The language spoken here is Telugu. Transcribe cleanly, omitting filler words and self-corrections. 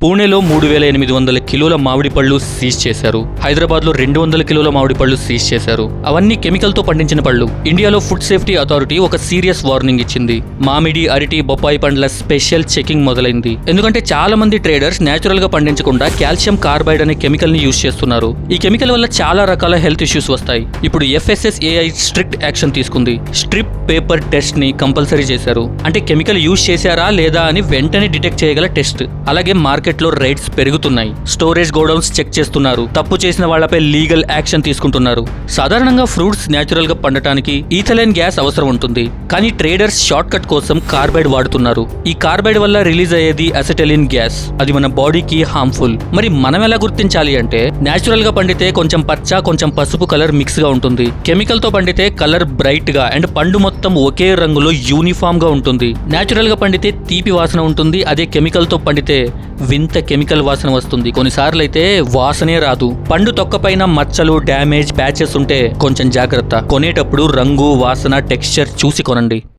పూణేలో 3,800 కిలోల మామిడి పళ్ళు సీజ్ చేశారు. హైదరాబాద్లో 200 కిలోల మామిడి పళ్ళు సీజ్ చేశారు. అవన్నీ కెమికల్తో పండించిన పళ్ళు. ఇండియాలో ఫుడ్ సేఫ్టీ అథారిటీ ఒక సీరియస్ వార్నింగ్ ఇచ్చింది. మామిడి, అరటి, బొప్పాయి పండ్ల స్పెషల్ చెకింగ్ మొదలైంది. ఎందుకంటే చాలా మంది ట్రేడర్స్ నేచురల్ గా పండించకుండా కాల్షియం కార్బైడ్ అనే కెమికల్ ని యూజ్ చేస్తున్నారు. ఈ కెమికల్ వల్ల చాలా రకాల హెల్త్ ఇష్యూస్ వస్తాయి. ఇప్పుడు FSSAI స్ట్రిక్ట్ యాక్షన్ తీసుకుంది. స్ట్రిప్ పేపర్ టెస్ట్ ని కంపల్సరీ చేశారు. అంటే కెమికల్ యూజ్ చేశారా లేదా అని వెంటనే డిటెక్ట్ చేయగల టెస్ట్. అలాగే మార్కెట్లో రేట్స్ పెరుగుతున్నాయి. స్టోరేజ్ గోడౌన్స్ చెక్ చేస్తున్నారు. తప్పు చేసిన వాళ్లపై లీగల్ యాక్షన్ తీసుకుంటున్నారు. సాధారణంగా ఫ్రూట్స్ నేచురల్ గా పండటానికి ఈథైలిన్ గ్యాస్ అవసరం ఉంటుంది. కానీ ట్రేడర్స్ షార్ట్ కట్ కోసం కార్బైడ్ వాడుతున్నారు. ఈ కార్బైడ్ వల్ల రిలీజ్ అయ్యేది అసెటిలిన్ గ్యాస్. అది మన బాడీకి హార్మ్ఫుల్. మరి మనం ఎలా గుర్తించాలి అంటే, నేచురల్ గా పండితే కొంచెం పచ్చ, కొంచెం పసుపు కలర్ మిక్స్ గా ఉంటుంది. కెమికల్ తో పండితే కలర్ బ్రైట్ గా అండ్ పండు మొత్తం ఒకే రంగులో యూనిఫామ్ గా ఉంటుంది. నేచురల్ గా పండితే తీపి వాసన ఉంటుంది. అదే కెమికల్ తో పండితే వింత కెమికల్ వాసన వస్తుంది. కొన్నిసార్లు అయితే వాసనే రాదు. పండు తొక్కపైన మచ్చలు, డ్యామేజ్, ప్యాచెస్ ఉంటే కొంచెం జాగ్రత్త. కొనేటప్పుడు రంగు, వాసన, టెక్స్చర్ చూసి కొనండి.